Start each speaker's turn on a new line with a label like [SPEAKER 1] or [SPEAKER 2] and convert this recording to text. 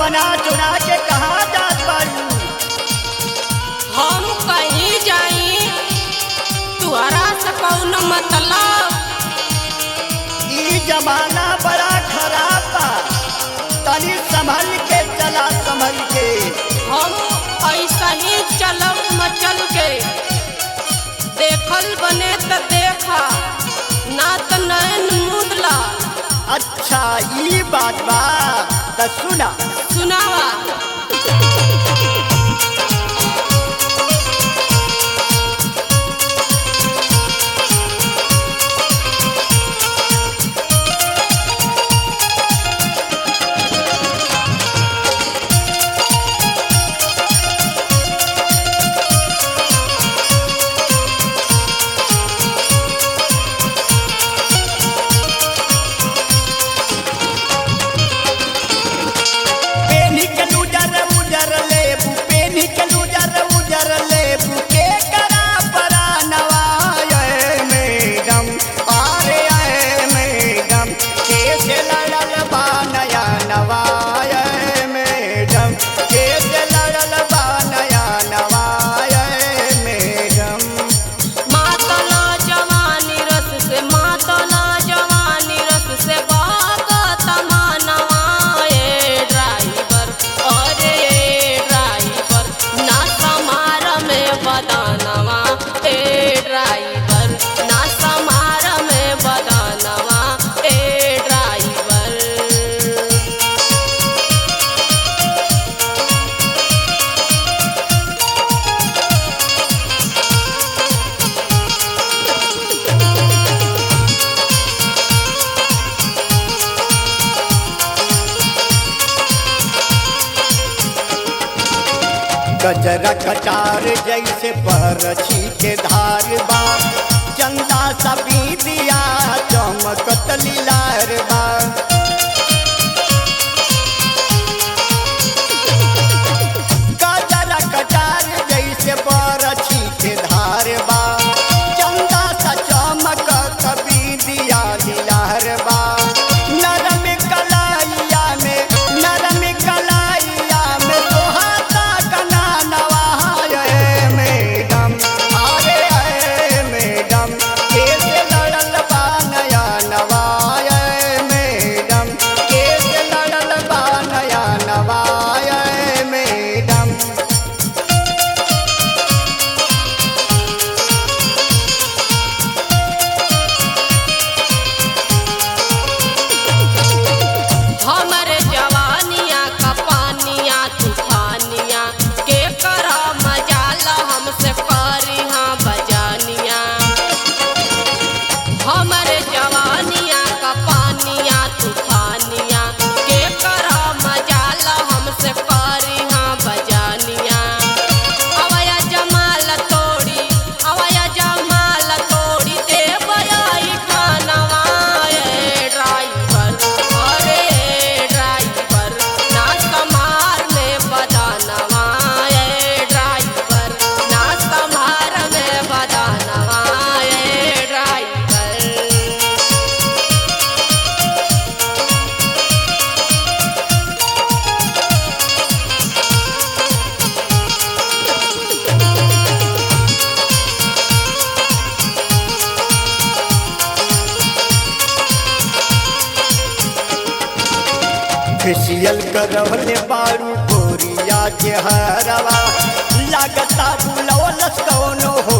[SPEAKER 1] बना चुना के कहाँ जात बारू?
[SPEAKER 2] हम कहीं जाई तुहरा से कौन मतलब?
[SPEAKER 1] ई जमाना बड़ा खराब बा, तनी संभल के चला संभल के।
[SPEAKER 2] हम ऐसा ही चलब मचल के, देखल बने त देखा ना त नैन मुदला।
[SPEAKER 1] अच्छा ई बात बा, त सुना
[SPEAKER 2] सुनावा।
[SPEAKER 1] गजरा कटार जैसे परछी के धार बा, चंदा सा बीदिया चमकत लीलार बा। गजरा कटार जैसे परछी के धार बा, चंदा सा चमकत बीदिया लीलार बा। नरम कलाइया में, नरम कलाइया में सोहाता फेशियल करवले बारू गोरिया के हरवा, लागता बुलवलस कौनो हो